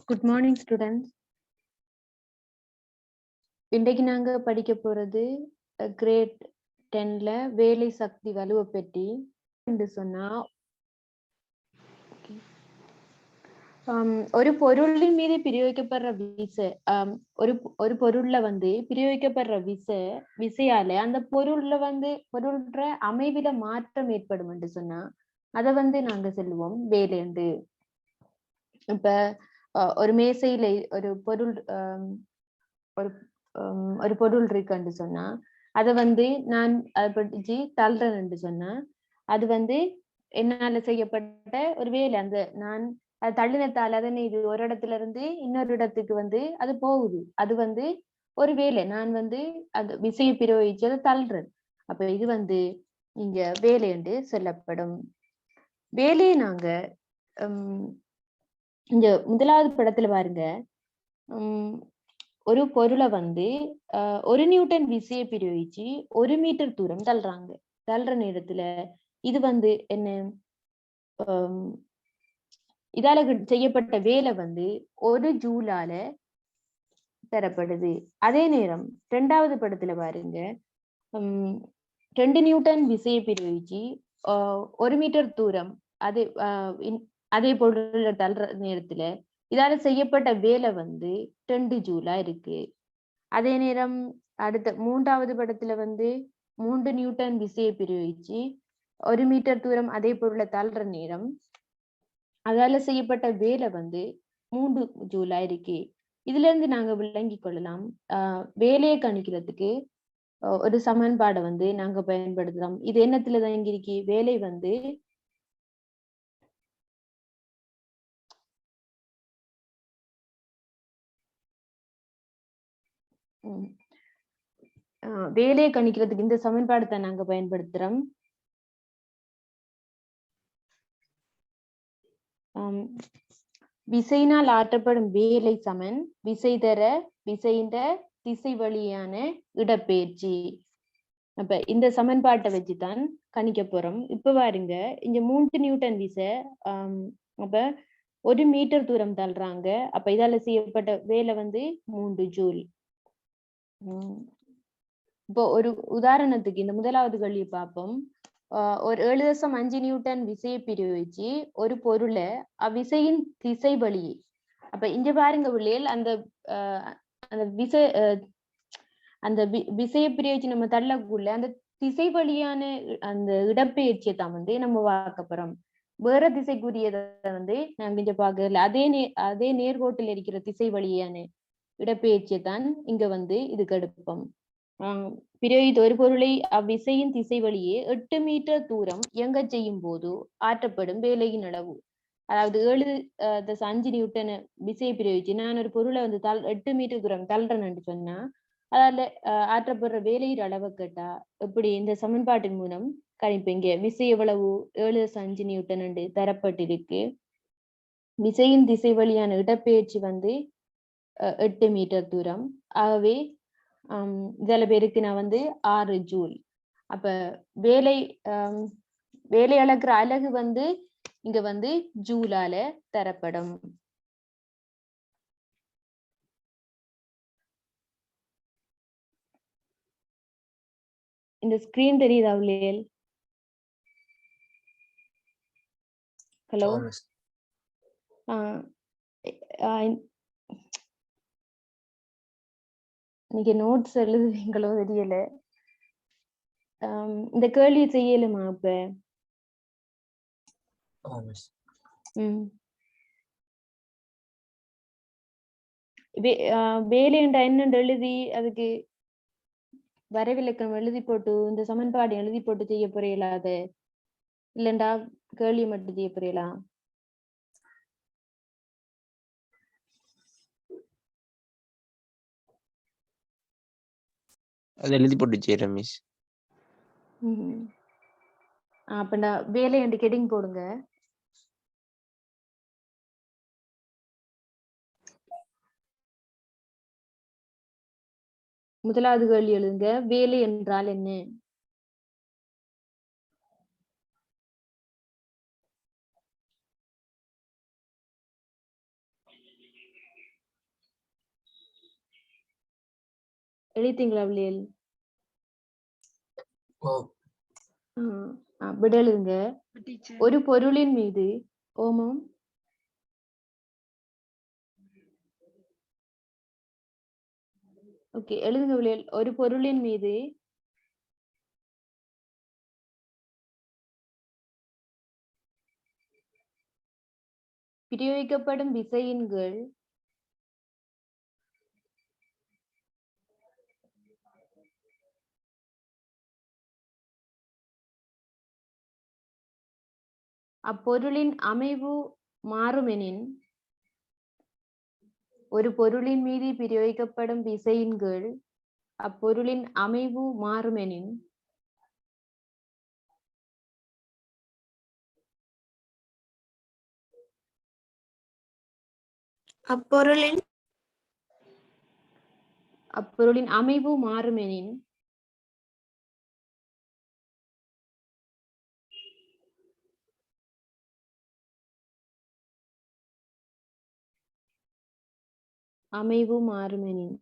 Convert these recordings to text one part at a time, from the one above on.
Good morning, students. இன்றைக்கு நாங்க படிக்க போறது கிரேட் 10ல வேலை சக்தி வலுவை பற்றி என்று சொன்னா ஒரு பொருளின் மீது பிரயோகிக்கப்படுற விசை ஒரு பொருள்ல பிரயோகிக்கப்படுற விசையால அந்த பொருள்ற அமைவில மாற்றம் ஏற்படும் என்று சொன்னா அதை நாங்க சொல்லுவோம் வேலை என்று. இப்ப ஒரு மேசையில ஒரு பொருள் ஒரு பொருள் இருக்குன்னு சொன்னா அதை நான் அதை படிச்சு தள்ளுறேன்னு சொன்னா அது என்னால செய்யப்பட்ட ஒரு வேலை. அந்த நான் அது தள்ளினத்தால் அதனை இது ஒரு இடத்துல இருந்து இன்னொரு இடத்துக்கு அது போகுது. அது ஒரு வேலை. நான் அந்த விசையை பிரயோகிச்சு அதை தள்ளுறேன். அப்ப இது இங்க வேலை என்று சொல்லப்படும். வேலையை நாங்க இந்த முதலாவது படத்துல பாருங்க, ஒரு பொருளை 1 நியூட்டன் விசையை பிரயோகிச்சு 1 மீட்டர் தூரம் தள்ளுறாங்க. தள்ளுற நேரத்துல இது என்ன, இதால செய்யப்பட்ட வேலை 1 ஜூலால தரப்படுது. அதே நேரம் 2வது படத்துல பாருங்க, 2 நியூட்டன் விசையை பிரயோகிச்சு 1 மீட்டர் தூரம் அதே பொருள் தள்ளுற நேரத்துல இதால செய்யப்பட்ட வேலை 2 ஜூலா இருக்கு. அதே நேரம் அடுத்த 3வது படத்துல 3 நியூட்டன் விசையை பிரயோகிச்சு 1 மீட்டர் தூரம் அதே பொருளை தள்ளுற நேரம் அதால செய்யப்பட்ட வேலை 3 ஜூலா இருக்கு. இதுல இருந்து நாங்க விளங்கி கொள்ளலாம், வேலையை கணிக்கிறதுக்கு ஒரு சமன்பாடை நாங்க பயன்படுத்தலாம். இது என்னத்துல தான் இருக்கு, வேலை வேலையை கணிக்கிறதுக்கு இந்த சமன்பாடத்தை நாங்க பயன்படுத்துறோம். விசையினால் ஆற்றப்படும் வேலை சமன் விசை தர விசையின் திசை வழியான இடப்பெயர்ச்சி. அப்ப இந்த சமன்பாட்டை வச்சுதான் கணிக்க போறோம். இப்ப பாருங்க, இங்க 3 நியூட்டன் விசை, அப்ப 1 மீட்டர் தூரம் தள்ளுறாங்க. அப்ப இதால செய்யப்பட்ட வேலை 3 ஜூல். இப்போ ஒரு உதாரணத்துக்கு இந்த முதலாவது கேள்வி பார்ப்போம். ஒரு 7.5 நியூட்டன் விசையை பிரயோகிச்சு ஒரு பொருளை அவ்விசையின் திசை வழி, அப்ப இங்க பாருங்க பிள்ளைகள், அந்த விசையை பிரயோகிச்சு நம்ம தள்ளக்குள்ள அந்த திசை வழியான அந்த இடப்பெயர்ச்சியை தான் நம்ம பார்க்க போறோம். வேற திசைக்குரியதை நாங்க இங்க பார்க்கல. அதே நேர்கோட்டில் இருக்கிற திசை வழியான இடப்பெயர்ச்சியை தான் இங்க இதுக்கு எடுப்போம். பிரயோகித்த ஒரு பொருளை அவ்விசையின் திசை வழியே 8 மீட்டர் தூரம் இயங்க செய்யும் போது ஆற்றப்படும் வேலையின் அளவு. அதாவது 7.5 நியூட்டன் விசையை பிரயோகிச்சு நான் ஒரு பொருளை 8 மீட்டர் தூரம் தள்ளுறேன்னு சொன்னா அதால ஆற்றப்படுற வேலையின் அளவை கேட்டா எப்படி இந்த சமன்பாட்டின் மூலம் கணிப்பீங்க. விசை எவ்வளவு, 7.5 நியூட்டன் என்று தரப்பட்டிருக்கு. விசையின் திசை வழியான இடப்பெயர்ச்சி 8 மீட்டர் தூரம். ஆகவே இதுல பேருக்கு நான் 6 ஜூல். அப்ப வேலை அளக்குற அலகு இங்க ஜூலால தரப்படும். இந்த ஸ்கிரீன் தெரியுதா உள்ளேல்? ஹலோ, நீங்க நோட்ஸ் எழுதுவீங்களோ தெரியல. இந்த கேள்வி செய்யலுமா இப்ப? வேலைண்டா என்னன்னு எழுதி அதுக்கு வரைவிலக்கணம் எழுதி போட்டு இந்த சமன்பாடு எழுதி போட்டு செய்ய போறீங்களா? அது இல்லண்டா கேள்வி மட்டும் செய்ய போறீங்களா? அது எழுதி போட்டு செய்யறேன் மிஸ். அப்ப வேலை என்று கெட்டிங் போடுங்க. முதலாவது கேள்வி எழுதுங்க, வேலை என்றால் என்ன? எழுதிங்களா பிள்ளைகள்? ஓ விடலுங்க. ஒரு பொருளின் மீது ஓமம் ஓகே எழுதுங்க பிள்ளைகள். ஒரு பொருளின் மீது பிரயோகிக்கப்படும் விசையின் கீழ் அப்பொருளின் அமைவு மாறுமெனின், ஒரு பொருளின் மீது பிரயோகிக்கப்படும் விசையின் கீழ் அப்பொருளின் அமைவு மாறுமெனின், அப்பொருளின் அமைவு மாறுமெனின் அமைவு மாறுமெனின்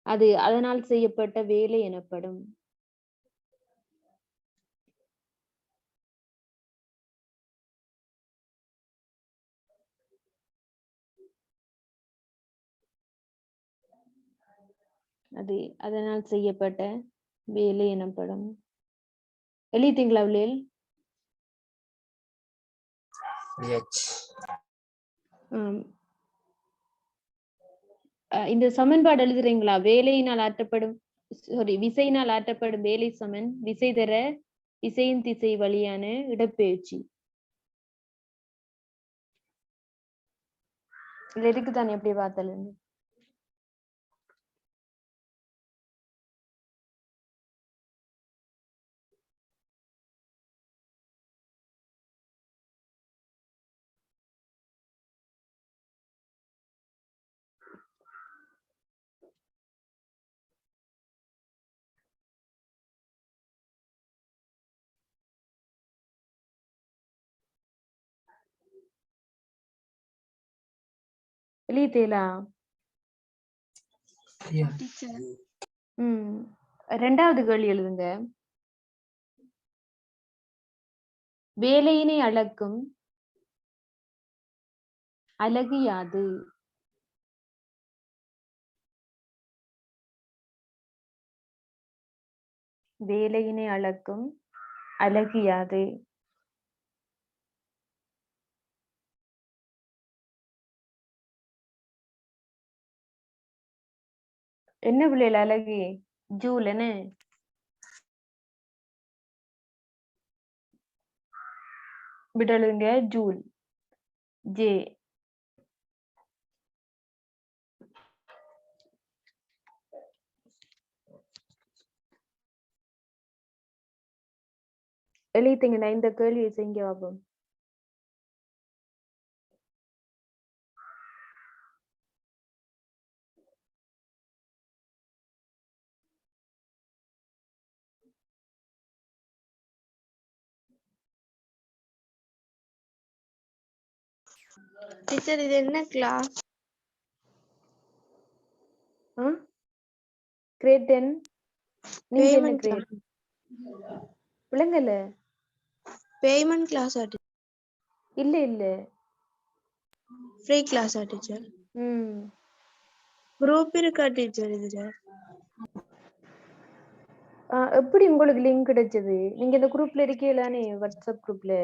அது அதனால் செய்யப்பட்ட வேலை எனப்படும். அது அதனால் செய்யப்பட்ட வேலை எனப்படும். எழுதிட்டீங்களா பிள்ளைகள்? இந்த சமன்பாடு எழுதுறீங்களா? வேலையினால் ஆற்றப்படும் விசையினால் ஆற்றப்படும் வேலை சமன் விசை தர விசையின் திசை வழியான இடப்பெயர்ச்சி. இதுல இருக்குதானே எப்படி பார்த்தாலும்? எழுதிட்டீங்களா? ரெண்டாவது கேள்வி எழுதுங்க. வேலையினை அளக்கும் அலகு யாது? வேலையினை அளக்கும் அலகு யாது? என்ன பிள்ளைகள் அலகு? ஜூல் என்ன? விடலுங்க. Joule J. எழுதிட்டீங்கன்னா இந்த கேள்வியை செய்ய பார்ப்போம். டீச்சர் இது என்ன கிளாஸ்? கிரேட் 10. நீங்க என்ன பேமெண்ட் கிரேட்? விளங்கல. பேமெண்ட் கிளாஸ் இல்ல இல்ல. Free class teacher. குரூப் இருக்கா டீச்சர் இதுல? எப்படி உங்களுக்கு லிங்க் கிடைச்சது? நீங்க இந்த குரூப்ல இருக்கீங்களானே? வாட்ஸ்அப் குரூப்ல?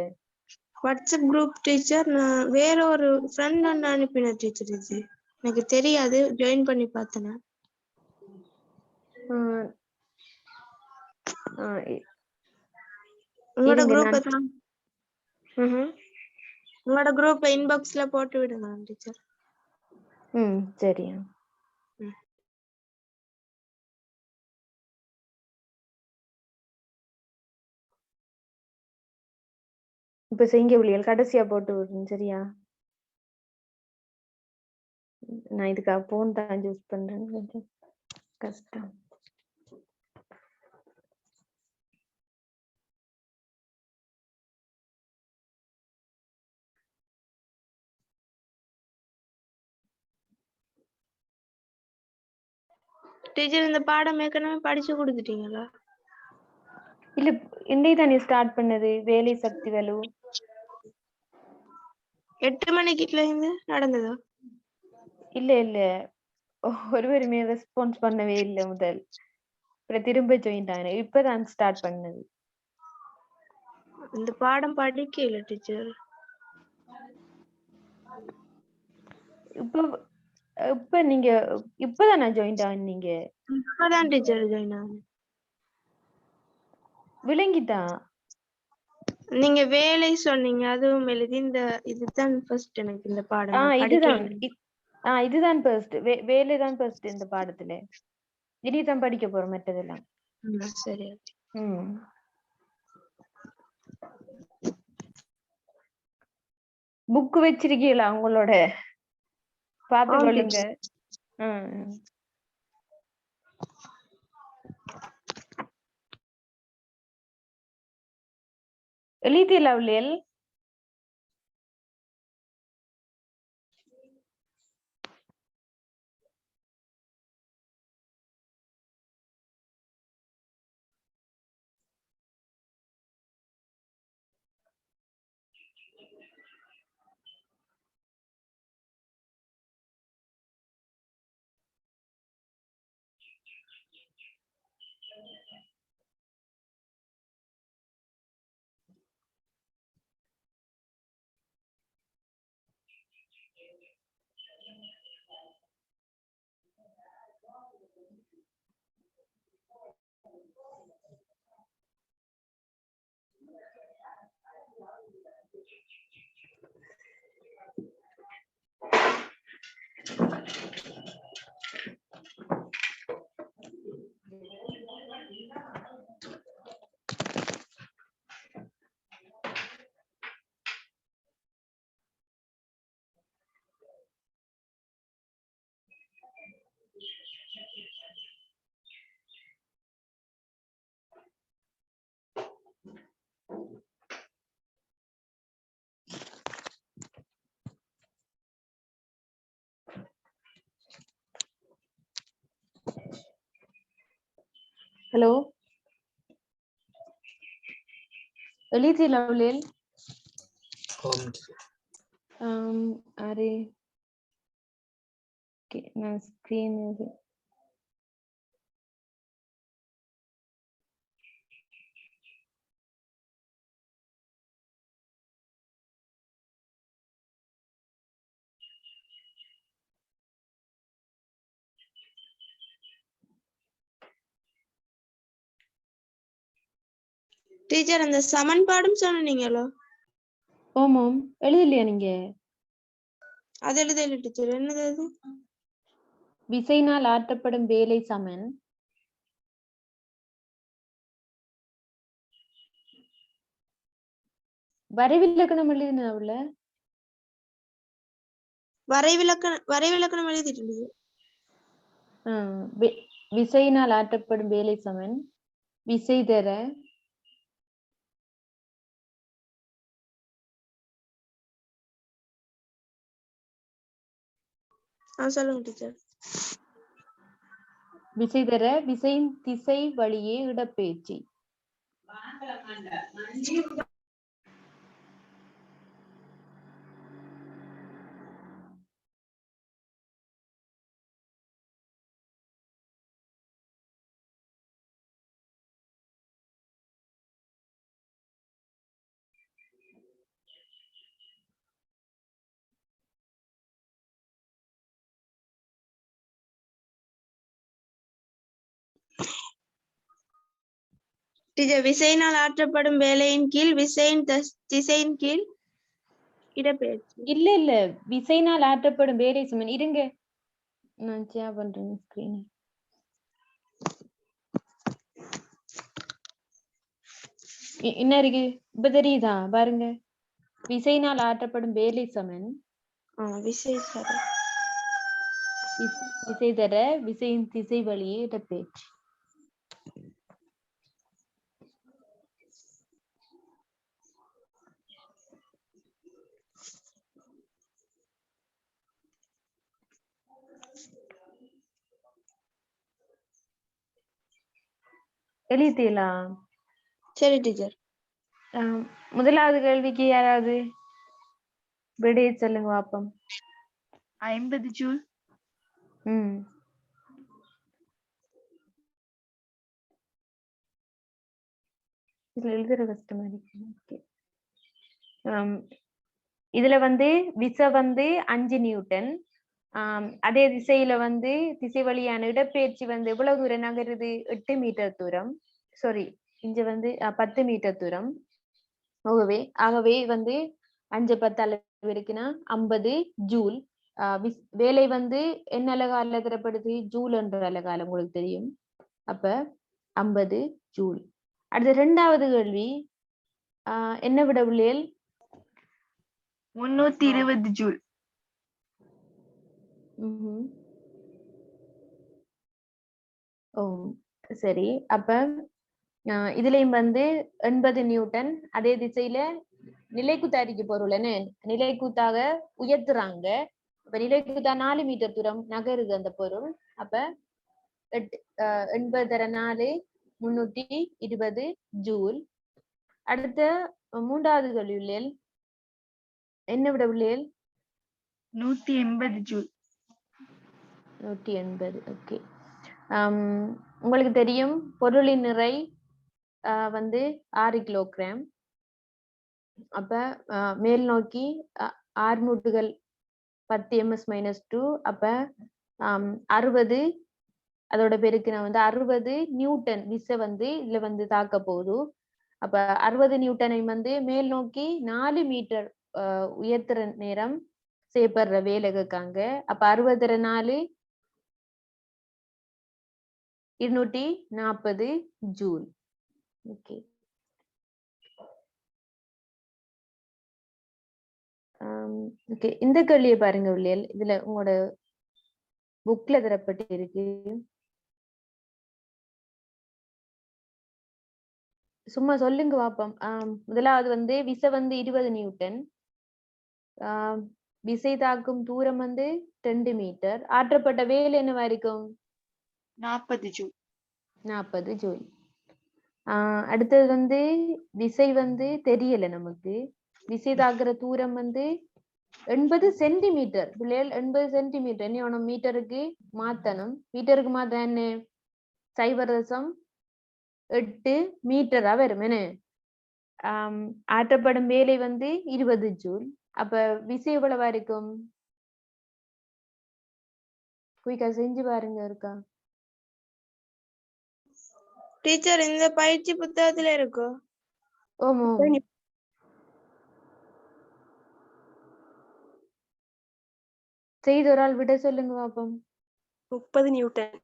வாட்ஸ்அப் குரூப் டீச்சர் நான் வேற ஒரு ஃப்ரெண்ட் ஒன்னு அனுப்பின டீச்சர். இது எனக்கு தெரியாது, ஜாயின் பண்ணி பார்த்தேன். உங்களோட குரூப் உங்களோட குரூப் இன்பாக்ஸ்ல போட்டு விடுங்க டீச்சர். சரியா. இப்ப செய்ய விழியல் கடைசியா போட்டு விடுறேன். சரியா? நான் இதுக்காக போன் தான் யூஸ் பண்றேன். கொஞ்சம் கஷ்டம். டீச்சர் இந்த பாடம் ஏற்கனவே படிச்சு கொடுத்துட்டீங்களா? இல்ல இன்னைக்கு தானே ஸ்டார்ட் பண்ணது வேலை சக்தி வலு. 8 மணிக்குல இருந்து நடந்ததா? இல்ல ஒருவருமே ரெஸ்பான்ஸ் பண்ணவே இல்லை முதல். அப்புறம் திரும்ப ஜாயின் ஆனேன். இப்பதான் ஸ்டார்ட் பண்ணது. இந்த பாடம் படிக்கல டீச்சர். இப்ப நீங்க இப்பதான் நான் ஜாயின் ஆனீங்க? இப்பதான் டீச்சர் ஜாயின் ஆனேன். விளங்கிட்டா? நீங்க வேலை சொன்னீங்க, அதுவும் எழுதி இந்த இதுதான் ஃபர்ஸ்ட் எனக்கு இந்த பாடம் இதுதான் இதுதான் ஃபர்ஸ்ட். வேலைதான் ஃபர்ஸ்ட் இந்த பாடத்துல. இனிதான் படிக்க போறோம் மற்றதெல்லாம். சரி. புக் வச்சிருக்கீங்களா உங்களோட? பார்த்து கொள்ளுங்க. எழுதியல அவளியல்? ஹலோ, எழுதியல அவளியல்? அரே நான் ஸ்கிரீன் டீச்சர் அந்த சமன்பாடும் சொன்னீங்களோ? ஓமாம். எழுதலையா நீங்க? அது எழுதல டீச்சர். என்னது அது? விசையினால் ஆற்றப்படும் வேலை சமன் வரைவிலக்கணம் எழுதினவுல? வரைவிலக்கணம் எழுதிட்டு. விசையினால் ஆற்றப்படும் வேலை சமன் விசை தர சொல்லுங்க டீச்சர். விசை தர விசையின் திசை வழியே இடப்பெயர்ச்சி. டீச்சர் விசையினால் ஆற்றப்படும் வேலையின் கீழ் விசையின் திசையின் கீழ் இடப்பெயர்ச்சி. இல்ல விசையினால் ஆற்றப்படும் வேலை சமன். இருங்க நான் ஷேர் பண்றேன் ஸ்கிரீன். என்ன இருக்கு இப்ப தெரியுதா பாருங்க. விசையினால் ஆற்றப்படும் வேலை சமன் விசை தர விசையின் திசை வழியே இடப்பெயர்ச்சி. எழுதியலா? சரி டீச்சர். முதலாவது கேள்விக்கு யாராவது விடையை சொல்லுங்க பாப்போம். 50 ஜூல். இதுல எழுதுற கஷ்டமா இருக்கு. இதுல விசை 5 நியூட்டன். அதே திசையில திசை வழியான இடப்பெயர்ச்சி எவ்வளவு தூரம் நகருது? 8 மீட்டர் தூரம். சாரி, இங்க 10 மீட்டர் தூரம். ஆகவே 5 10 அளவு இருக்குன்னா 50 ஜூல். வேலை என்ன அலகால தரப்படுது? ஜூல் என்ற அலகால, உங்களுக்கு தெரியும். அப்ப 50 ஜூல். அடுத்த இரண்டாவது கேள்வி என்ன விட பிள்ளைகள்? 320 ஜூல். ஓ சரி. அப்ப இதுலயும் 80 நியூட்டன். அதே திசையில நிலைக்குத்தாரிக்கு பொருள் என்ன? நிலைக்குத்தாக உயர்த்துறாங்க. அப்ப நிலைக்குத்தா 4 மீட்டர் தூரம் நகருது அந்த பொருள். அப்ப 80 320 ஜூல். அடுத்த மூன்றாவது கேள்வியில் என்ன விட பிள்ளைகள்? 180 ஜூல். 180. ஓகே. உங்களுக்கு தெரியும் பொருளின் நிறை 6 கிலோகிராம். அப்ப மேல் நோக்கி 6 மூட்டுகள் 10 ms-2. அப்ப 60, அதோட பெருக்கு நான் 60 நியூட்டன் விசை இதுல தாக்க போகுது. அப்ப 60 நியூட்டனை மேல் நோக்கி 4 மீட்டர் உயர்த்துற நேரம் செய்யப்படுற வேலை கேட்காங்க. அப்ப 60 240 ஜூல். ஓகே. ஓகே, இந்த கேள்வியை பாருங்க வில்லியல். இதுல உங்களோட புக்ல தரப்பட்டு இருக்கு. சும்மா சொல்லுங்க பாப்போம். முதலாவது விசை 20 நியூட்டன். விசை தாக்கும் தூரம் 2 மீட்டர். ஆற்றப்பட்ட வேலை என்னவா இருக்கும்? 40 ஜூல். 40 ஜூல். அடுத்தது விசை தெரியல நமக்கு. விசை தாக்குற தூரம் 80 சென்டிமீட்டர். பிள்ளைகள் 80 சென்டிமீட்டர் என்ன மீட்டருக்கு மாத்தணும். மீட்டருக்கு மாத்த என்ன? 0.8 மீட்டரா வரும் என்ன? ஆற்றப்படும் வேலை 20 ஜூல். அப்ப விசை எவ்வளவா இருக்கும்? குயிக்கா செஞ்சு பாருங்க இருக்கா. டீச்சர் இந்த பயிற்சி புத்தகத்துல இருக்கோ? ஓமோ. செய்த ஒரு ஆள் விட சொல்லுங்க பாப்போம். 30 நியூட்டன்.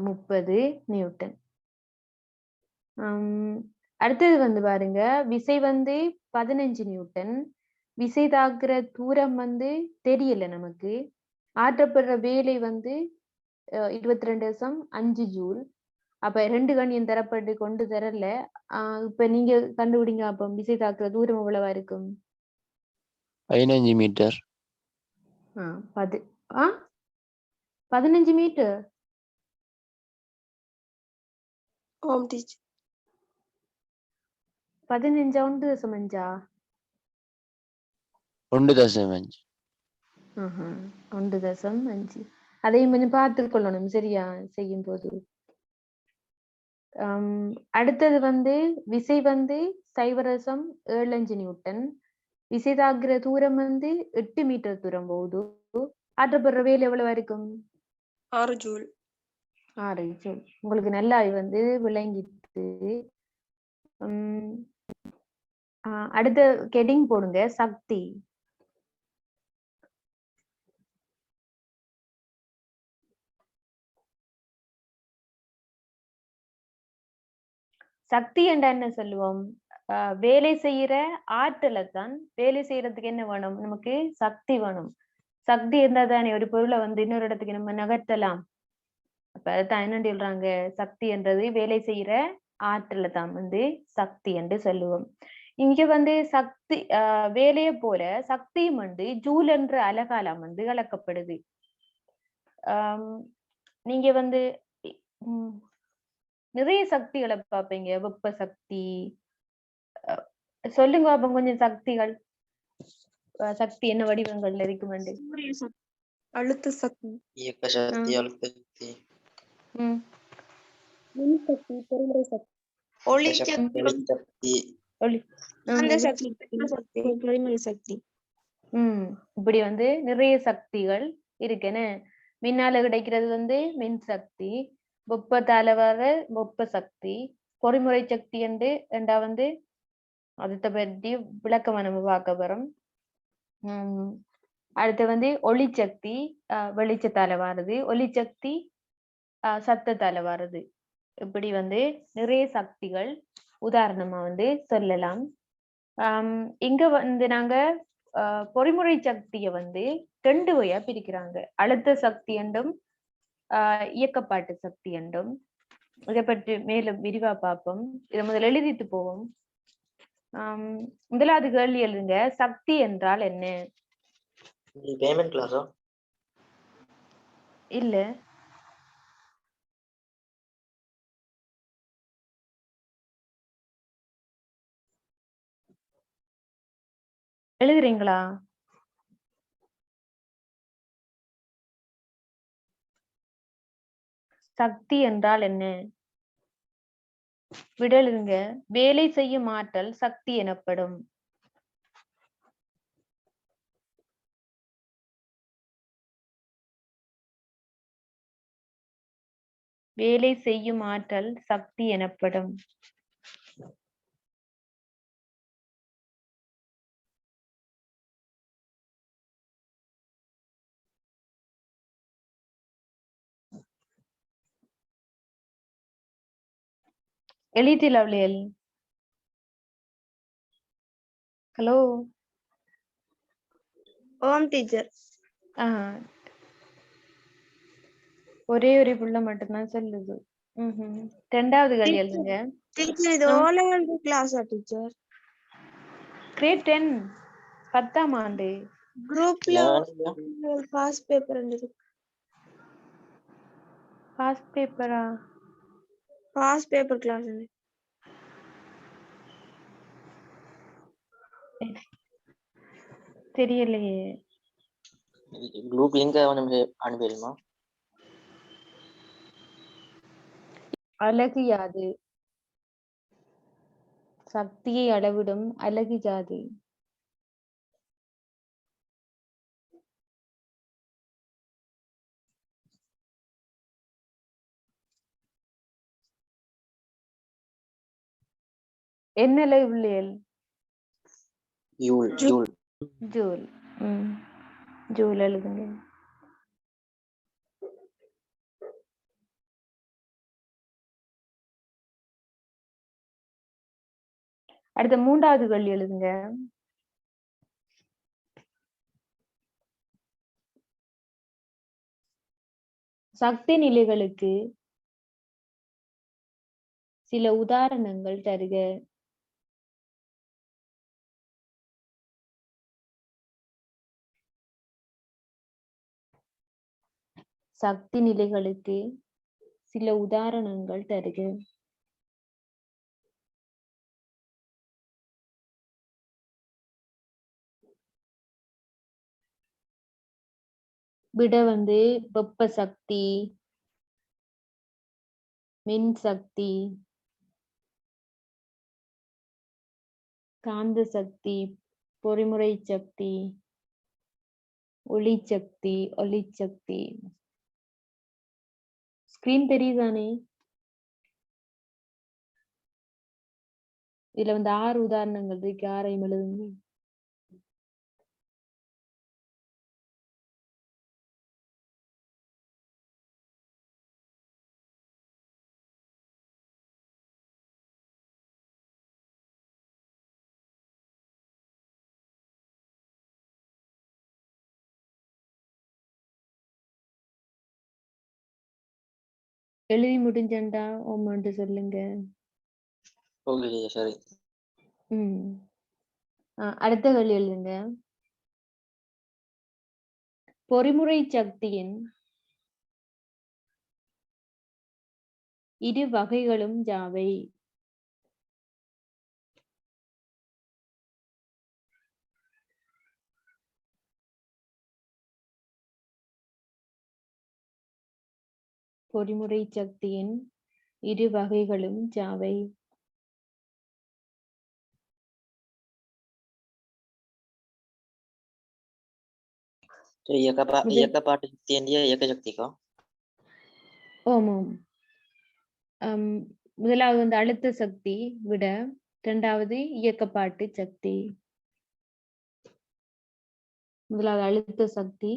30 நியூட்டன். அடுத்தது பாருங்க, விசை 15 நியூட்டன். விசை தாக்குற தூரம் தெரியல நமக்கு. ஆற்றப்படுற வேலை 22.5 ஜூல். அப்ப 2 கணியம் தரப்பட்டு கொண்டு தரல. இப்ப நீங்க கண்டுபிடிங்க. அப்ப விசை தாக்குற தூரம் எவ்வளவா இருக்கும்? 15 மீட்டர். 15 மீட்டர். ஓம் டீச்சர். 15 1.5. 1.5. 1.5. அதையும் கொஞ்சம் பார்த்து கொள்ளணும் சரியா செய்யும் போது. அடுத்தது விசை 0.75 நியூட்டன். விசை தாக்குற தூரம் 8 மீட்டர் தூரம் போகுது. ஆற்றப்படுற வேலை எவ்வளவா இருக்கும்? 6 ஜூல். 6 ஜூல். உங்களுக்கு நல்லா விளங்கிட்டு. அடுத்த கெட்டிங் போடுங்க, சக்தி. சக்தி என்றா என்ன சொல்லுவோம்? வேலை செய்யற ஆற்றலை தான். வேலை செய்யறதுக்கு என்ன வேணும்? நமக்கு சக்தி வேணும். சக்தி இருந்தா தானே ஒரு பொருளை இன்னொரு இடத்துக்கு நம்ம நகர்த்தலாம். அப்ப அதான் என்ன சொல்றாங்க? சக்தி என்றது வேலை செய்யற ஆற்றலை தான் சக்தி என்று சொல்லுவோம். இங்க சக்தி வேலையை போல சக்தியும் ஜூல் என்ற அலகாலம் அளக்கப்படுது. நீங்க நிறைய சக்திகளை பார்ப்பீங்க. வெப்ப சக்தி. சொல்லுங்க அப்ப கொஞ்சம் சக்திகள். சக்தி என்ன வடிவங்கள்ல இருக்குமெண்டு. சூரிய சக்தி, அழுத்த சக்தி, இயக்க சக்தி, அழுத்த சக்தி, மின் சக்தி, பொறிமுறை சக்தி, ஒளி சக்தி, வெளிச்சக்தி, அந்த சக்தி, சக்தி, பொறிமுறை சக்தி. இப்படி வந்து நிறைய சக்திகள் இருக்குன்னு. மின்னால கிடைக்கிறது வந்து மின் சக்தி, வெப்பத்தால வர வெப்ப சக்தி, பொறிமுறை சக்தி என்று ரெண்டா வந்து அதை பற்றி விளக்கமா நம்ம பார்க்க போறோம். அடுத்து வந்து ஒளிச்சக்தி, வெளிச்சத்தால வாருது, ஒளிச்சக்தி சத்தத்தால வாருது. இப்படி வந்து நிறைய சக்திகள் உதாரணமா வந்து சொல்லலாம். இங்க வந்து நாங்க பொறிமுறை சக்திய வந்து 2 வகையா பிரிக்கிறாங்க. அழுத்த சக்தி என்றும் இயக்கப்பாட்டு சக்தி என்றும். இதை பற்றி மேலும் விரிவா பார்ப்போம். இதை முதல்ல எழுதிட்டு போவோம். முதலாவது கேள்வி எழுதுங்க. சக்தி என்றால் என்ன? பேமெண்ட் கிளாஸா? இல்ல, எழுதுறீங்களா? சக்தி என்றால் என்ன? விட எழுதுங்க. வேலை செய்யும் ஆற்றல் சக்தி எனப்படும். வேலை செய்யும் ஆற்றல் சக்தி எனப்படும். எழுதிலவளியல். ஹலோ. ஓம் டீச்சர். ஒரே ஒரு புள்ள மட்டும்தான் சொல்லுது. ரெண்டாவது கேள்வி எழுதுங்க. டீச்சர் இது O level கிளாஸா டீச்சர்? கிரேட் 10 10ஆம் ஆண்டு. குரூப்ல பாஸ் பேப்பர் இருக்கு. பாஸ் பேப்பரா? பாஸ் பேப்பர் கிளாஸ் தெரியலையே. குரூப் லிங்க் அனுப்பிடுமா? அலகு யாது? சக்தியை அளவிடும் அலகு யாது? என்ன அலகு பிள்ளைகள்? ஜூல். ஜூல். ஜூல். ஜூல் எழுதுங்க. அடுத்த மூன்றாவது கேள்வி எழுதுங்க. சக்தி நிலைகளுக்கு சில உதாரணங்கள் தருக. சக்தி நிலைகளுக்கு சில உதாரணங்கள் தருக. விட வந்து வெப்ப சக்தி, மின் சக்தி, காந்த சக்தி, பொறிமுறை சக்தி, ஒளிச்சக்தி, ஒளிச்சக்தி. ஸ்கிரீன் தெரியுதானே? இதுல வந்து 6 உதாரணங்கள் இருக்கு. 6ஐயும் எழுதுங்க. எழுதி முடிஞ்சண்டா ஓமன்ட்டு சொல்லுங்க. சரி. அடுத்த கேள்வி எழுதுங்க. பொறிமுறை சக்தியின் இரு வகைகளும் யாவை? பொறிமுறை சக்தியின் இரு வகைகளும் யாவை? இயக்கப்பாட்டு சக்தி என்ற இயக்க சக்திக்கா? ஆமாம். முதலாவது வந்து அழுத்த சக்தி விட இரண்டாவது இயக்கப்பாட்டு சக்தி. முதலாவது அழுத்த சக்தி,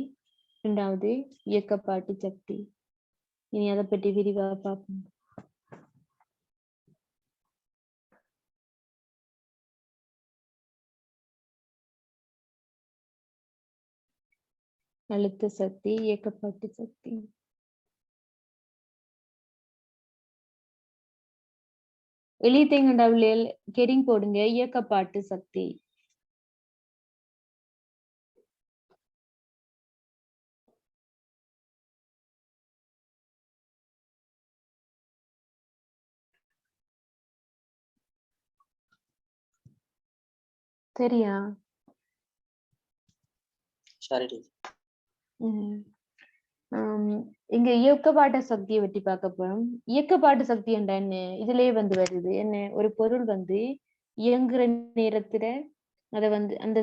இரண்டாவது இயக்கப்பாட்டு சக்தி. இனி அதை பற்றி விரிவாக பார்ப்போம். அழுத்த சக்தி, இயக்கப்பாட்டு சக்தி. எழுதிங்கண்டாவில் கெரிங் போடுங்க. இயக்கப்பாட்டு சக்தி. சரியா? சரி. இங்க இயக்கப்பாட்டு சக்தியை பற்றி பார்க்க போறோம். இயக்கப்பாட்டு சக்தி என்ற என்ன? இதுலயே வந்து வருது என்ன? ஒரு பொருள் வந்து இயங்குற நேரத்துல அத வந்து அந்த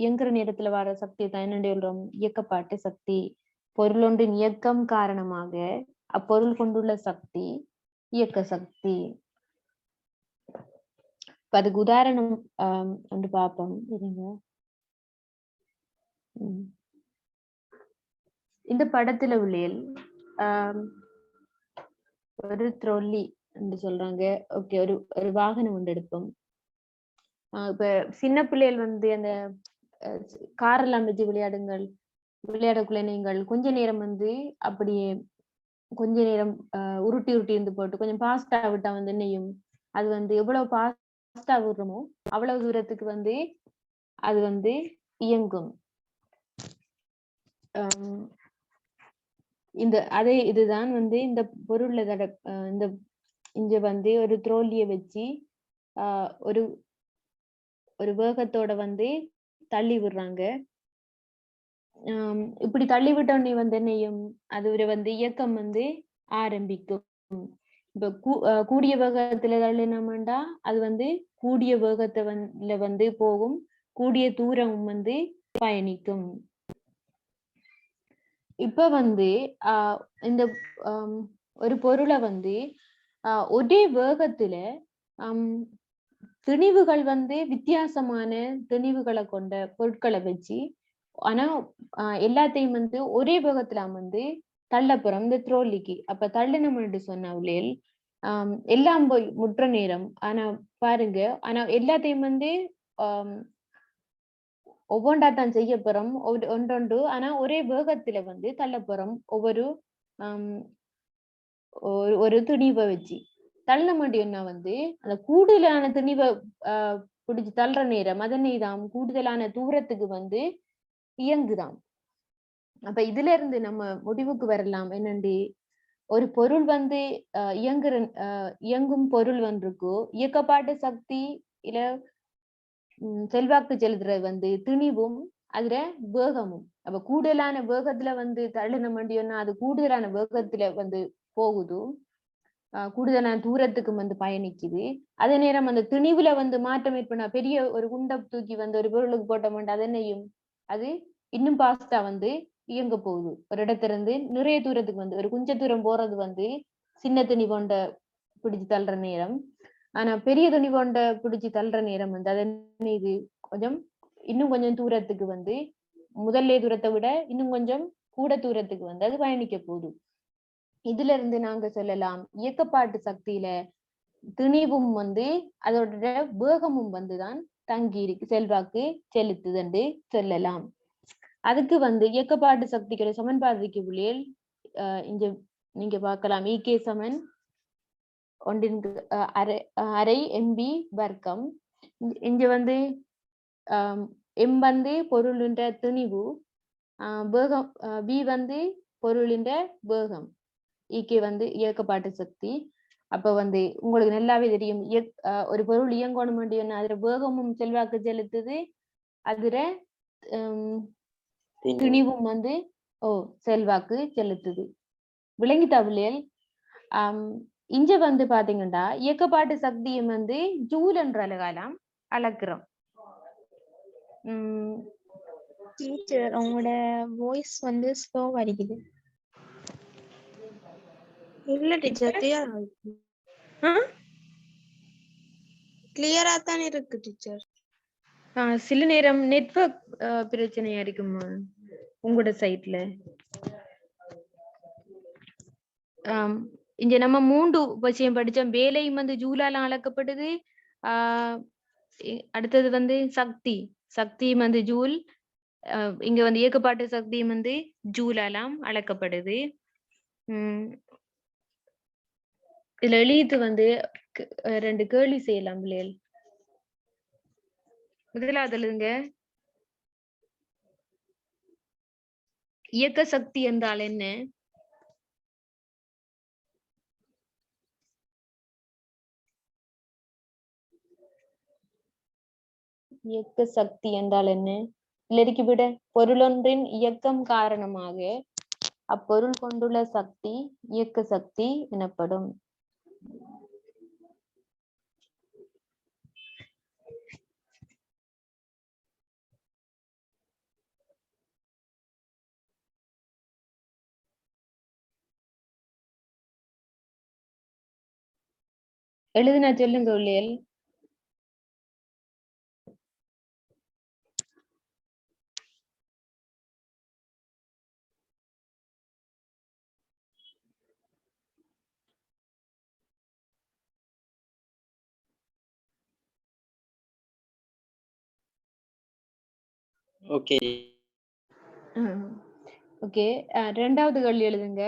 இயங்குற நேரத்துல வர சக்தி தான் என்ன சொல்றோம்? இயக்கப்பாட்டு சக்தி. பொருள் ஒன்றின் இயக்கம் காரணமாக அப்பொருள் கொண்டுள்ள சக்தி இயக்க சக்தி. இப்ப அதுக்கு உதாரணம் ஒன்று பார்ப்போம். இருங்க. இந்த படத்துல உள்ளேல் ஒரு ட்ரோலி என்று சொல்றாங்க. ஓகே, ஒரு வாகனம் ஒன்று எடுப்போம். இப்ப சின்ன பிள்ளைகள் வந்து அந்த காரெல்லாம் வச்சு விளையாடக்குள்ள நீங்கள் கொஞ்ச நேரம் வந்து அப்படியே கொஞ்ச நேரம் உருட்டி இருந்து போட்டு கொஞ்சம் பாஸ்டா விட்டா வந்து என்னையும் அது வந்து எவ்வளவு பாஸ்டா விடுறோமோ அவ்வளவு தூரத்துக்கு வந்து அது வந்து இயங்கும். அதே இதுதான் வந்து இந்த பொருள்ல இந்த இங்க வந்து ஒரு ட்ரோலிய வச்சு ஒரு ஒரு வேகத்தோட வந்து தள்ளி விடுறாங்க. இப்படி தள்ளி விட்டோடனே வந்து என்னையும் அது ஒரு வந்து இயக்கம் வந்து ஆரம்பிக்கும். இப்ப கூடிய வேகத்துல தள்ளினோம்டா அது வந்து கூடிய வேகத்தை வந்து போகும், கூடிய தூரம் வந்து பயணிக்கும். இப்ப வந்து இந்த ஒரு பொருளை வந்து ஒரே வேகத்துல திணிவுகள் வந்து வித்தியாசமான திணிவுகளை கொண்ட பொருட்களை வச்சு ஆனா எல்லாத்தையும் வந்து ஒரே வேகத்துல வந்து தள்ளப்புறம் இந்த ட்ரோலிக்கு அப்ப தள்ளினோம்னு சொன்னவளேல் எல்லாம் போய் முற்ற நேரம். ஆனா பாருங்க, ஆனா எல்லாத்தையும் வந்து ஒவ்வொன்றாத்தான் செய்ய போறோம் ஒன்றொன்று. ஆனா ஒரே வேகத்துல வந்து தள்ளப்புறம் ஒவ்வொரு ஒரு துணிவை வச்சு தள்ள மாட்டேன்னா வந்து அந்த கூடுதலான துணிவை பிடிச்சு தள்ளுற நேரம் அதனைதான் கூடுதலான தூரத்துக்கு வந்து இயங்குதான். அப்ப இதுல இருந்து நம்ம முடிவுக்கு வரலாம் என்னண்டு, ஒரு பொருள் வந்து இயங்கும் பொருள் ஒன்றுக்கு இயக்கப்பாட்டு சக்தி இல்ல செல்வாக்கு செலுத்துறது வந்து திணிவும் அதுல வேகமும். அப்ப கூடுதலான வேகத்துல வந்து தள்ளின முடியும்னா அது கூடுதலான வேகத்துல வந்து போகுது, கூடுதலான தூரத்துக்கு வந்து பயணிக்குது. அதே நேரம் அந்த திணிவுல வந்து மாற்றம் ஏற்பட பெரிய ஒரு குண்டை தூக்கி வந்து ஒரு பொருளுக்கு போட்ட மாட்டோம் அதனையும் அது இன்னும் பாஸ்டா வந்து இயங்க போகுது. ஒரு இடத்துல இருந்து நிறைய தூரத்துக்கு வந்து ஒரு கொஞ்ச தூரம் போறது வந்து சின்ன துணி கொண்ட பிடிச்சு தள்ளுற நேரம். ஆனா பெரிய துணி கொண்ட பிடிச்சு தள்ளுற நேரம் வந்து அது இது இன்னும் கொஞ்சம் தூரத்துக்கு வந்து முதல்ல தூரத்தை விட இன்னும் கொஞ்சம் கூட தூரத்துக்கு வந்து அது பயணிக்க போகுது. இதுல இருந்து நாங்க சொல்லலாம் இயக்கப்பாட்டு சக்தியில திணிவும் வந்து அதோட வேகமும் வந்துதான் தங்கி இருக்கு, செல்வாக்கு செலுத்துதுன்னு சொல்லலாம். அதுக்கு வந்து இயக்கப்பாட்டு சக்திக்கிற சமன்பாடுக்கு உள்ளேல் இங்க நீங்க பார்க்கலாம் ஈகே சமன் ஒன்றின் அரை எம்பி வர்க்கம். இங்க வந்து எம் வந்து பொருளின் திணிவு, வேகம் வி வந்து பொருளின் வேகம், ஈகே வந்து இயக்கப்பாட்டு சக்தி. அப்ப வந்து உங்களுக்கு நல்லாவே தெரியும் ஒரு பொருள் இயங்கணும் வேண்டிய அதுல வேகமும் செல்வாக்கு செலுத்துது, அதுல திணிவும் வந்து செல்வாக்கு செலுத்துது. விளங்கிட்டா பிள்ளைகள்? இங்க வந்து பாத்தீங்கன்னா இயக்கப்பாட்டு சக்தியும் வந்து ஜூல் என்ற அலகாலம் அளக்குறோம். டீச்சர் உங்களோட வாய்ஸ் வந்து ஸ்லோவா இருக்குது. இல்ல டீச்சர் கிளியரா தான் இருக்கு டீச்சர். சில நேரம் நெட்வொர்க் பிரச்சனையா இருக்குமா உங்களோட சைட்ல? இங்க நம்ம 3 விஷயம் படிச்சோம். வேலையும் வந்து ஜூலால அளக்கப்படுது. அடுத்தது வந்து சக்தியும் வந்து ஜூல். இங்க வந்து இயக்கப்பாட்டு சக்தியும் வந்து ஜூலாலாம் அளக்கப்படுது. இதுல எழுதிட்டு வந்து 2 கேள்வி செய்யலாம் பிள்ளைகள். முதலாவதுங்க, இயக்க சக்தி என்றால் என்ன? இயக்க சக்தி என்றால் என்ன? இல்லைக்கு விட பொருளொன்றின் இயக்கம் காரணமாக அப்பொருள் கொண்டுள்ள சக்தி இயக்க சக்தி எனப்படும். எழுதுனா சொல்லுங்க உள்ளியல். ஓகே ஓகே, இரண்டாவது கேள்வி எழுதுங்க.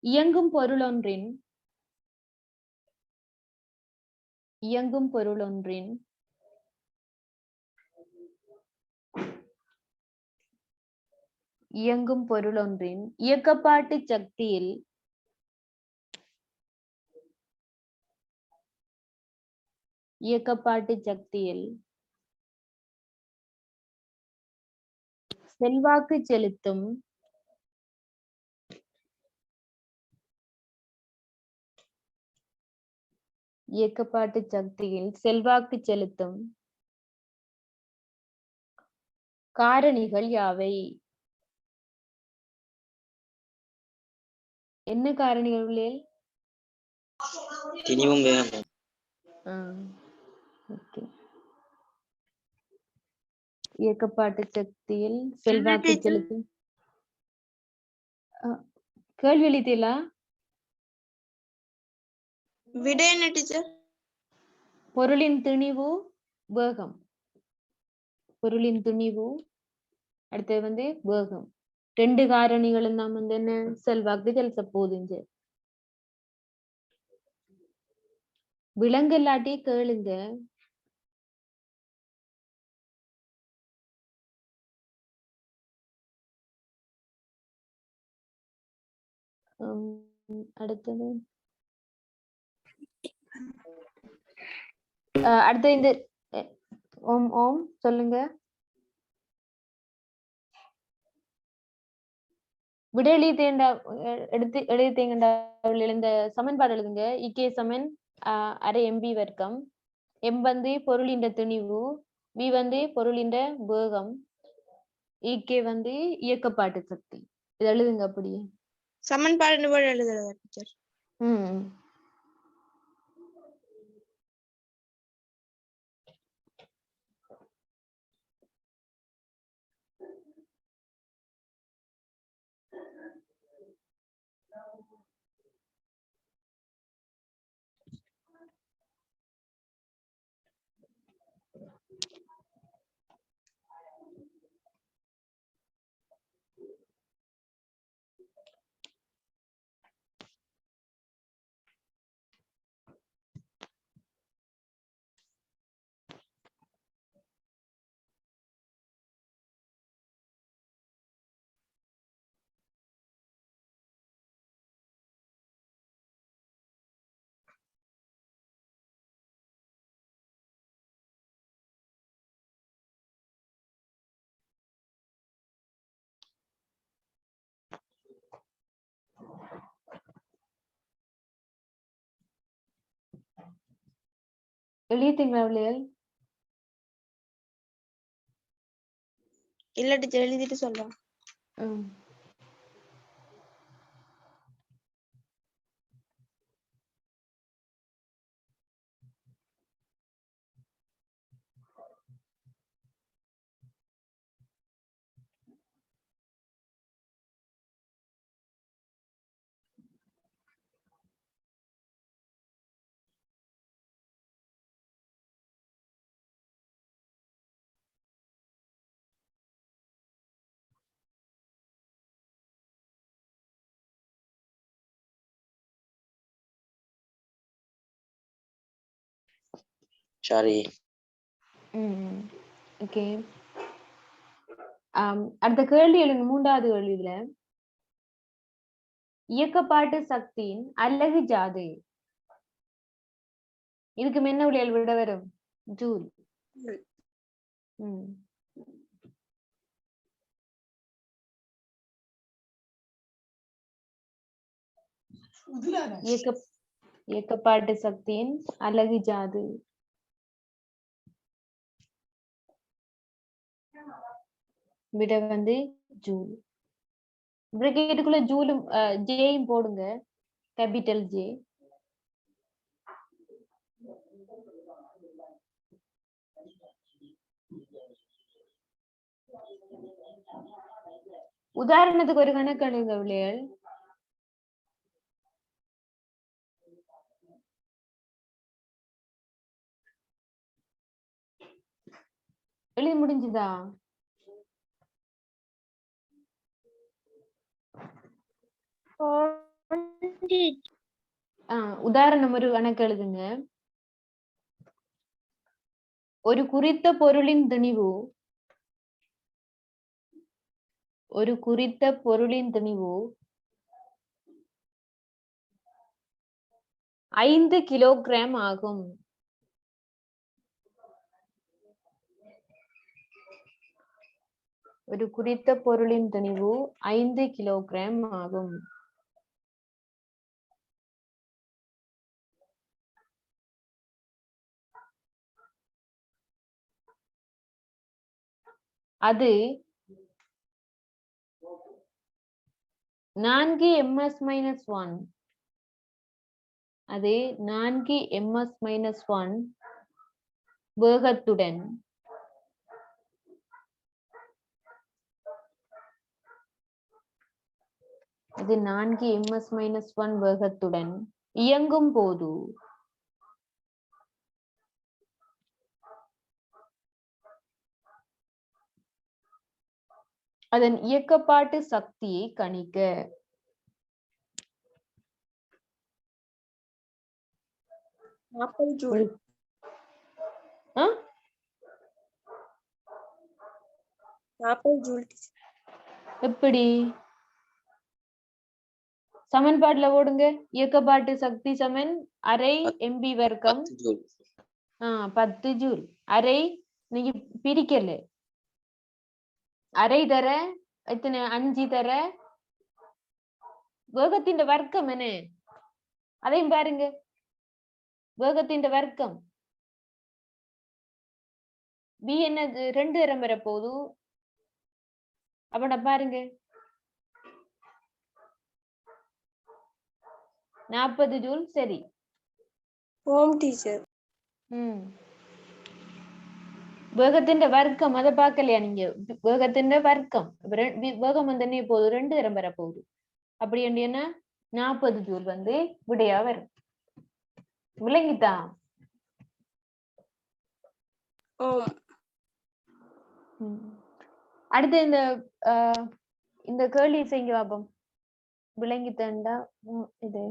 இயங்கும் பொருளொன்றின் இயக்கப்பாட்டு சக்தியில் செல்வாக்கு செலுத்தும் காரணிகள் யாவை? என்ன காரணிகள்? திணிவும் வேகமும். இயக்கப்பாட்டு சக்தியில் செல்வாக்கு செலுத்தும் கேள்வி எழுதியலா? விட என்ன டீச்சர்? பொருளின் திணிவு வேகம். அடுத்தது வந்து வேகம். 2 காரணிகளும் தான் வந்து என்ன செல்வாக்கு செலுத்த போகுதுங்க. விலங்கு இல்லாட்டி கேளுங்க. அடுத்தது இந்த ஓம் சொல்லுங்க. விட எழுதித்தீங்கண்டா இந்த சமன்பாடு எழுதுங்க. இக்கே சமன் அரை MB வர்க்கம். எம் வந்து பொருளின் திணிவு, பி வந்து பொருளின் வேகம், இக்கே வந்து இயக்கப்பாட்டு சக்தி. இது எழுதுங்க அப்படியே. சமன்பாடு எழுதுறதா டீச்சர்? எழுதிட்டீங்களா பிள்ளைகள்? இல்ல டீச்சர் எழுதிட்டு சொல்றேன். ம். சாரி. ஓகே. அடுத்த கேள்வி எழுங்க. 3வது கேள்வியில இயக்கப்பாட்டு சக்தியின் அலகு ஜாது. இதுக்கு என்ன விளையால் விட வரும்? ஜூல். இயக்கப்பாட்டு சக்தியின் அலகு ஜாது. விட வந்து ஜூல். பிரகேட்டுக்குள்ள ஜூலும் ஜேயும் போடுங்க, கேபிட்டல் ஜே. உதாரணத்துக்கு ஒரு கணக்கு எழுதுங்க பிள்ளைகள். எழுதி முடிஞ்சுதா? உதாரணம் ஒரு கணக்கு எழுதுங்க. ஒரு குறித்த பொருளின் திணிவு 5 கிலோகிராம் ஆகும். ஒரு குறித்த பொருளின் திணிவு 5 கிலோகிராம் ஆகும். அது 4 ms-1 அது 4 ms-1 வேகத்துடன் அது 4 ms-1 வேகத்துடன் இயங்கும் போது அதன் இயக்கப்பாட்டு சக்தியை கணிக்க. எப்படி சமன்பாட்டுல ஓடுங்க. இயக்கப்பாட்டு சக்தி சமன் அரை mb வர்க்கம் 10 ஜூல். அரை நீங்க பிரிக்கல, அரை தர எத்தனை 5 தர வேகத்தின் வர்க்கம் என்ன அதையும் பாருங்க. வேகத்தின் வர்க்கம் b என்னது 2 தரம் வர போது. அப்ப பாருங்க 40 ஜூல். சரி. Home teacher. வேகத்தின் வர்க்கம் அதை பார்க்கலையா நீங்க? வேகத்தின் வர்க்கம் வேகம் வந்து என்ன போகுது? 2 தரம் வர போகுது. அப்படி என்ன 40 ஜூல் வந்து விடையா வரும். விளங்கிட்டா? அடுத்து இந்த கேள்வி செய்ய பாப்போம். விளங்கிட்டா இது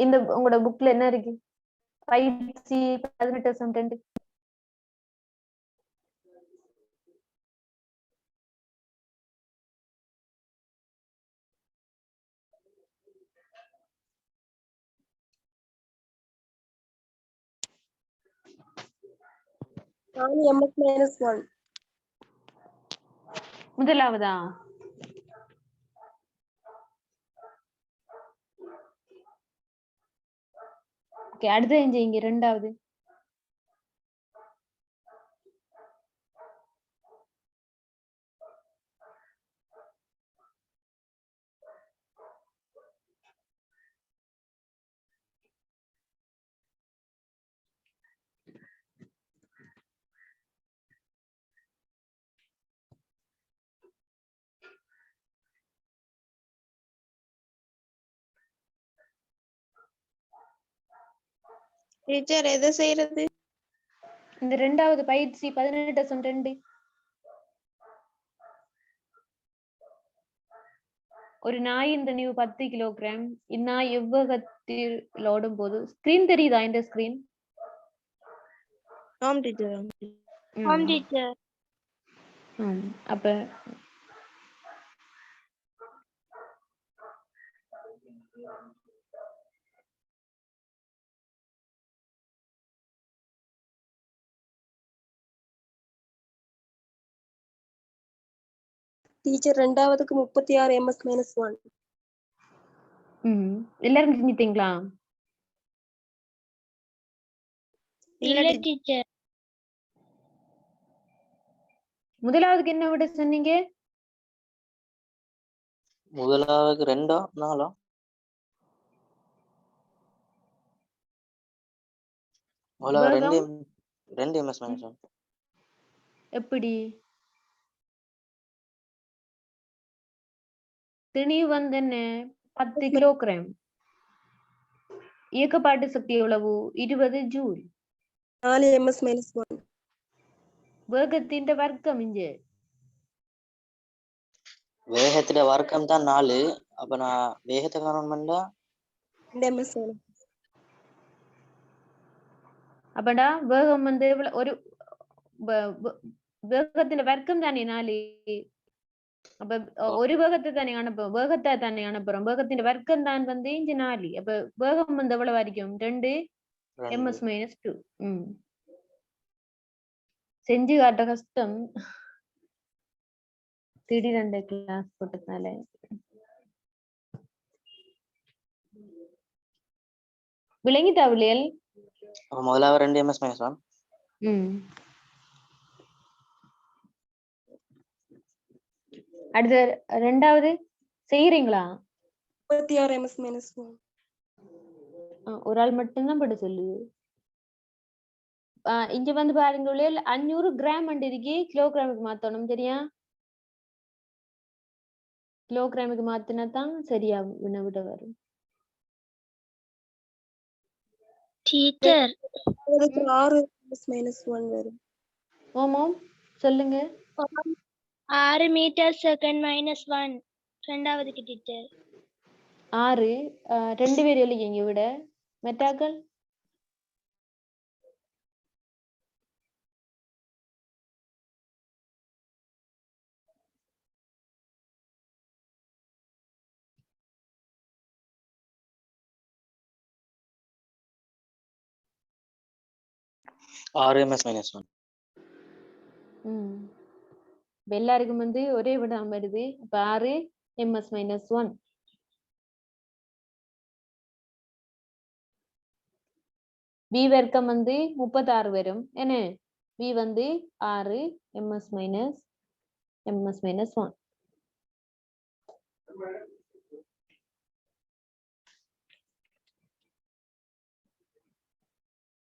இந்த உங்களோட புக்ல என்ன இருக்கு? 5C 18 ms-1 முதலாவதா? ஓகே, அடுத்து என்ன செய்யுங்க? ரெண்டாவது. டீச்சர் எதை செய்யறது? இந்த ரெண்டாவது பயிற்சி 18.2 ஒரு நாயின் தணிவு 10 கிலோகிராம். இந்நாய் எவ்வகத்தில் ஓடும் போது ஸ்கிரீன் தெரியுதா? இந்த ஸ்கிரீன் ஆம் டீச்சர். ஆம் டீச்சர். அப்ப டீச்சர் ரெண்டாவதுக்கு 36 ms-1. எல்லாரும் செஞ்சிட்டீங்களா? இல்ல டீச்சர். முதலாவதுக்கு என்ன விட சொன்னீங்க? முதலாவது 2 4 முதலாவது வேகம் 2 ms-1. எப்படி? திணிவு வந்து என்ன? 10 கிலோகிராம். இயக்கப்பாட்டு சக்தி எவ்வளவு? 20 ஜூல். 4 ms-1. வேகத்தின் வர்க்கம் இங்க. வேகத்துல வர்க்கம் தான் 4. அப்ப நான் வேகத்தை கவுண்ட் பண்ணா 2 ms-1. அப்படா வேகம் வந்து ஒரு வேகத்தின் வர்க்கம் தானே 4. அப்ப ஒரு வேகத்தை தானே அனுப்புறோம், வேகத்தின் வர்க்கம் தான் வந்து இங்க 4. அப்ப வேகம் வந்து எவ்வளவு வரைக்கும்? 2 ms-2. செஞ்சு காட்ட கஷ்டம், திடீரெண்டு கிளாஸ் போட்டதுனால. விளங்கிட்டா விளையல்? முதலாவது 2 ms-1. அடுத்து ரெண்டாவது செய்யறீங்களா? 36 ms-1. ஒரு ஆள் மட்டும்தான் பட சொல்லு. இங்க வந்து பாருங்க, 500 கிராம் இருக்கு, கிலோகிராமுக்கு மாத்தணும். சரியா? கிலோகிராமுக்கு மாத்தினா தான் சரியா விட வரும். டீச்சர் 6 ms-1 வரும். ஓமோம் சொல்லுங்க. 6 மீட்டர் செகண்ட் -1 ரெண்டாவதுக்கு டீச்சர். 6 2 பேர் எழுதிங்க விட. மெட்டாக்கள் 6 ms-1. எல்லாருக்கும் வந்து ஒரே விடம் வருது. அப்ப 6 ms-1. b வர்க்கம் வந்து 36 வரும். என்ன? b வந்து 6 ms-1.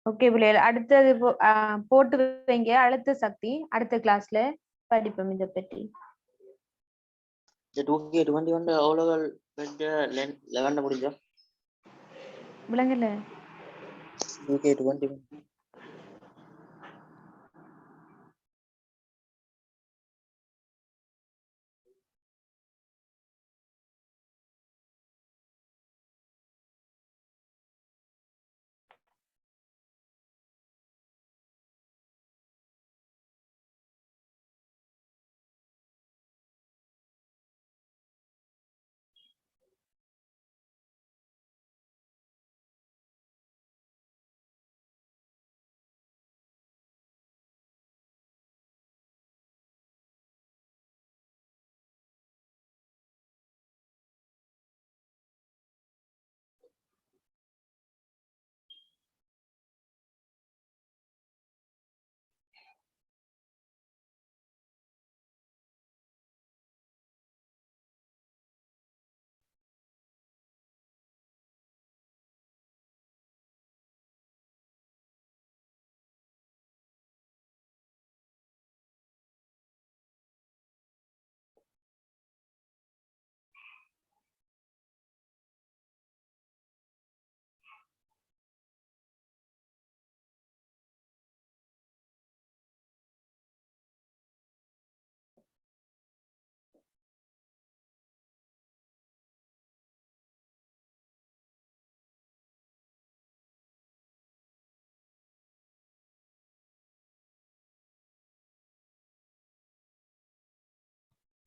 ஓகே பிள்ளைகள், அடுத்தது போட்டு வைங்க. அழுத்த சக்தி அடுத்த கிளாஸ்ல படிப்போம் இதை பற்றி. 2K21 அவ்வளவு லெவன்ல முடிஞ்சா விளங்கல? 2K21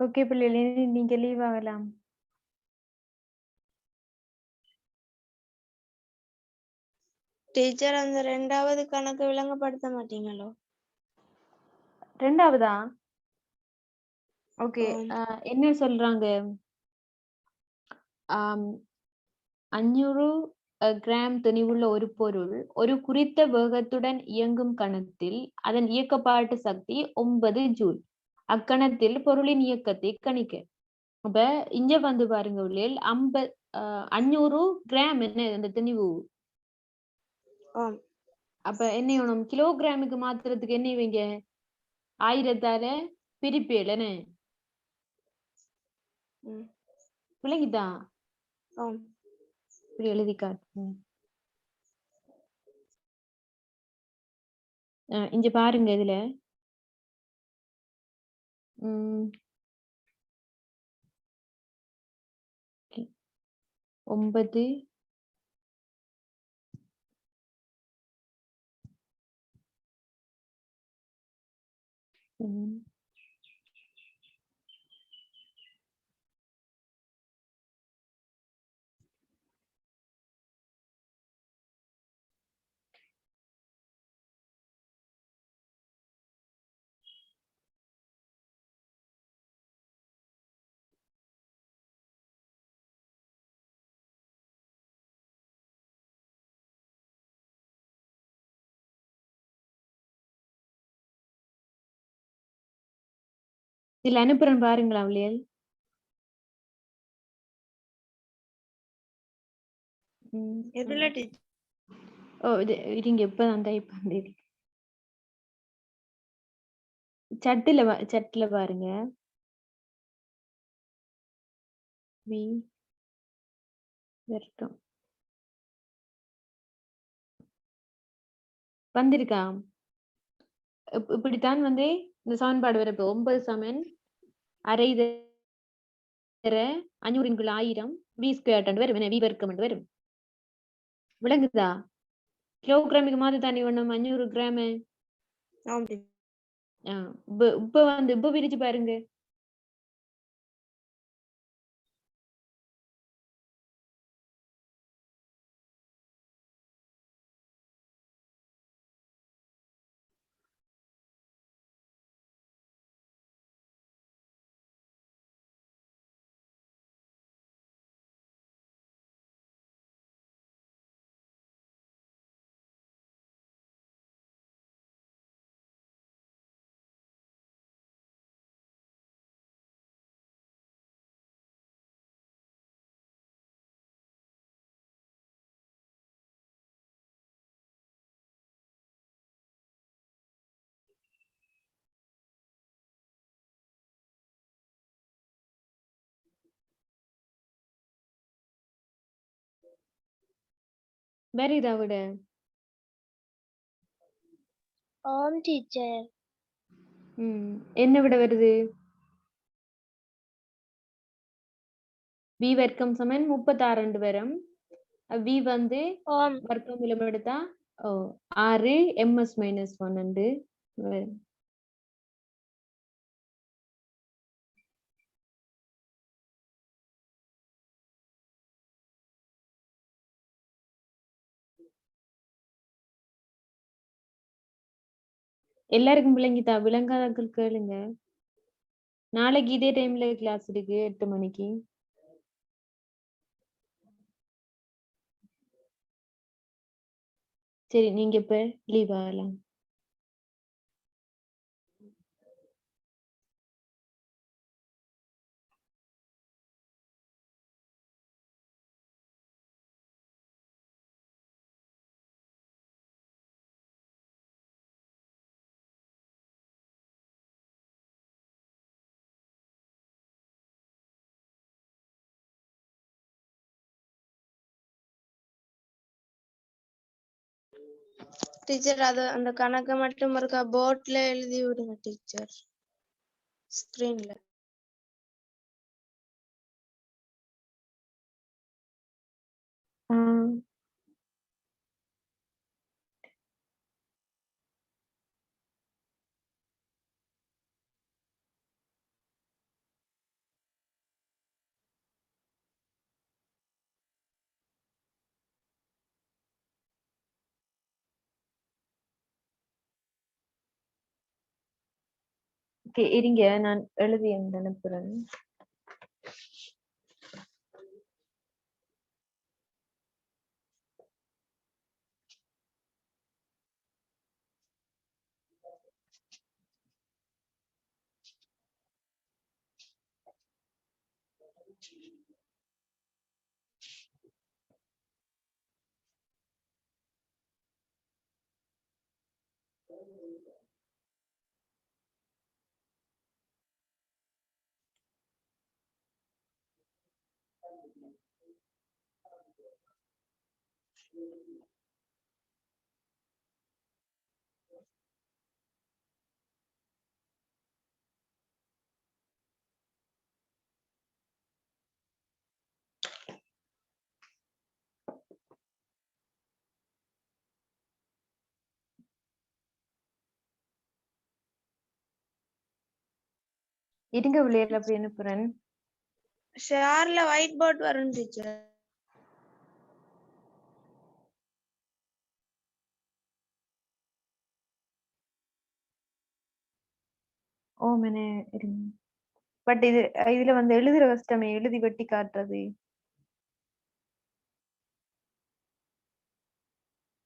ஓகே பிள்ளைகளே, நீங்க லீவ் ஆகலாம். டீச்சர் அந்த 2வது கணக்கு விளங்கப்படுத்த மாட்டீங்களோ? 2வதா? ஓகே. ஆம். என்ன சொல்றாங்க? 500 கிராம் திணிவுள்ள ஒரு பொருள் ஒரு குறித்த வேகத்துடன் இயங்கும் கணத்தில் அதன் இயக்கப்பாட்டு சக்தி 9 ஜூல். அக்கணத்தில் பொருளின் இயக்கத்தை கணிக்க. அப்ப இங்க வந்து பாருங்க உள்ளேல் 500 கிராம் என்ன அந்த திணிவு. ஆம். அப்ப என்ன வேணும்? கிலோகிராமுக்கு மாத்துறதுக்கு என்ன வைங்க? 1000ஆல பிரிப்பேலன்னு ம். விளங்கிட்டா? ஆம். இப்படி எழுதி காட்டு. இங்க பாருங்க இதுல 9 இதுல அனுப்புறேன் பாருங்களா அவளியல். எதுல டீச்சர்? இது இருங்க, இப்பதான் டைப் பண்ணி சட்டுல பாருங்க. வரட்டும். வந்திருக்கா? இப்படித்தான் வந்து இந்த சமன்பாடு வரப்போ 9 சமன் அரை தர 500 வி ஸ்கொயர் வரும். வி வர்க்கம் வரும். விளங்குதா? கிலோகிராமுக்கு மாதிரி தானே வேணும் 500 கிராம். ஆம் டீச்சர். இப்ப பிரிச்சு பாருங்க. வருதா விட? ஆம் டீச்சர். என்ன விட வருது? வி வர்க்கம் சமன் 36 வரும். வி வந்து ஆம். வர்க்கம் மூலம் எடுத்தா 6 ms - 1 வரும். எல்லாருக்கும் விளங்கிட்டா? விளங்காதவர்கள் கேளுங்க. நாளைக்கு இதே டைம்ல கிளாஸ் இருக்கு 8 மணிக்கு. சரி, நீங்க இப்ப லீவ் ஆகலாம். டீச்சர் அது அந்த கணக்கை மட்டும் இருக்கா போர்ட்ல எழுதி விடுங்க டீச்சர். ஸ்கிரீன்ல. ஓகே இருங்க நான் எழுதி அனுப்புறேன். இருங்க விளையாடல அப்படி அனுப்புறேன். ஷேர்ல ஒயிட் போர்ட் வரும் டீச்சர். ஓ மேனே இருங்க. பட் இதுல வந்து எழுதுற கஷ்டமே, எழுதி வெட்டி காட்டுறது.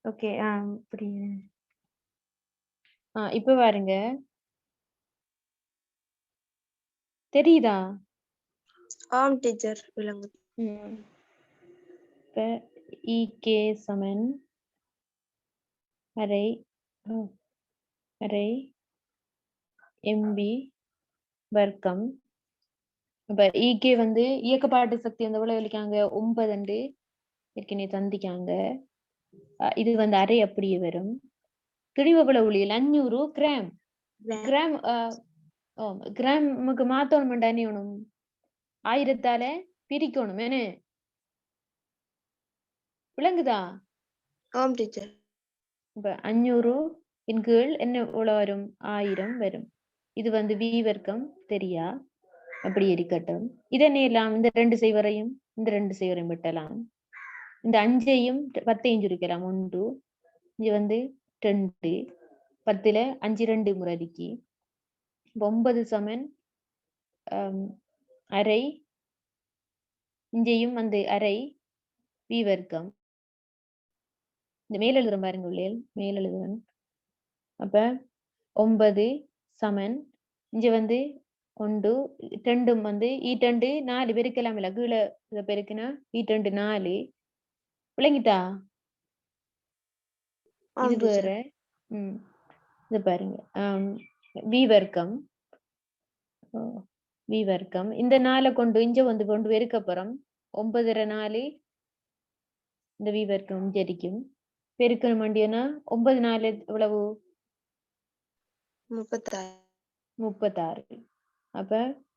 ஓகே அப்படி இப்ப பாருங்க தெரியுதா? ஆம் டீச்சர் விளங்கு. இப்ப ஈகே சமன் அரை அரை எம்பி வர்க்கம். இப்ப ஈகே வந்து இயக்கப்பாட்டு சக்தி வந்து எவ்வளவு வெளிக்காங்க 9 ஏற்கனவே தந்திக்காங்க. இது வந்து அரை அப்படியே வரும். திணிவபல ஒளியில் 500 கிராம். கிராம் கிராமுக்கு மாத்தணும் அணியணும், 1000ஆல பிரிக்கணும். என்ன விளங்குதா? ஆம் டீச்சர். இப்ப 500 இன் கீழ் என்ன எவ்வளவு வரும்? 1000 வரும். இது வந்து வி வர்க்கம் தெரியா, அப்படி இருக்கட்டும். இதை நேரலாம் இந்த 2 செய்வரையும் இந்த 2 செய்வரையும் விட்டலாம். இந்த 5ஐயும் 10ஐயும் சுருக்கலாம். 1 இங்க வந்து 2 10ல 5 2 முறைக்கு 9 சமன் அரை, இங்கேயும் வந்து அரை வி வர்க்கம். இந்த மேல் எழுதுறேன் பாருங்க உள்ளேல், மேல் எழுதுறேன். அப்ப 9 சமன் இங்க வந்து 1 2 வந்து ஈ2 4 பெருக்கலாம் இல்ல, கீழே இதை பெருக்கினா ஈ2 4. விளங்கிட்டா? இது வேற. இது பாருங்க வி வர்க்கம். வி வர்க்கம் இந்த 4 கொண்டு இங்க வந்து கொண்டு பெருக்க போறோம். 9 4 இந்த வி வர்க்கம் ஜெரிக்கும். பெருக்கணும் வேண்டியனா 9 4 எவ்வளவு? 36. அப்ப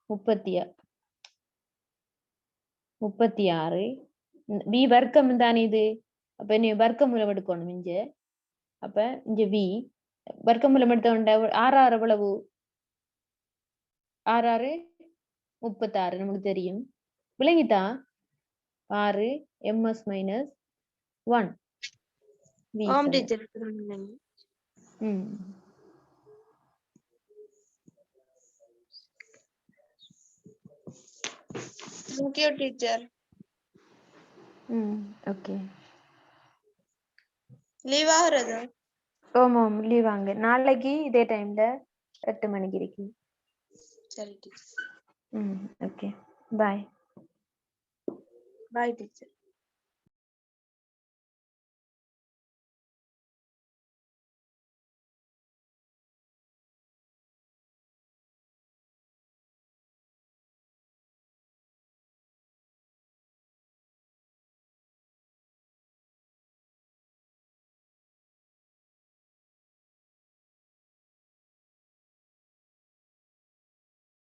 36 வி வர்க்கம் தானே இது. அப்ப நீ வர்க்கமூலம் எடுக்கணும் இங்க. அப்ப இங்க வி வர்க்கமூலம் எடுத்த 6 எவ்வளவு? 6 36 நமக்கு தெரியும். விளங்கிட்டா? 6 ms minus 1 v. ஆம் teacher. Thank you teacher. Okay. Leave ஆகுறதா? ஓமாம் லீவ் வாங்க. நாளைக்கு இதே டைம்ல 8 மணிக்கு இருக்கு. சரி teacher. Okay bye. Bye teacher.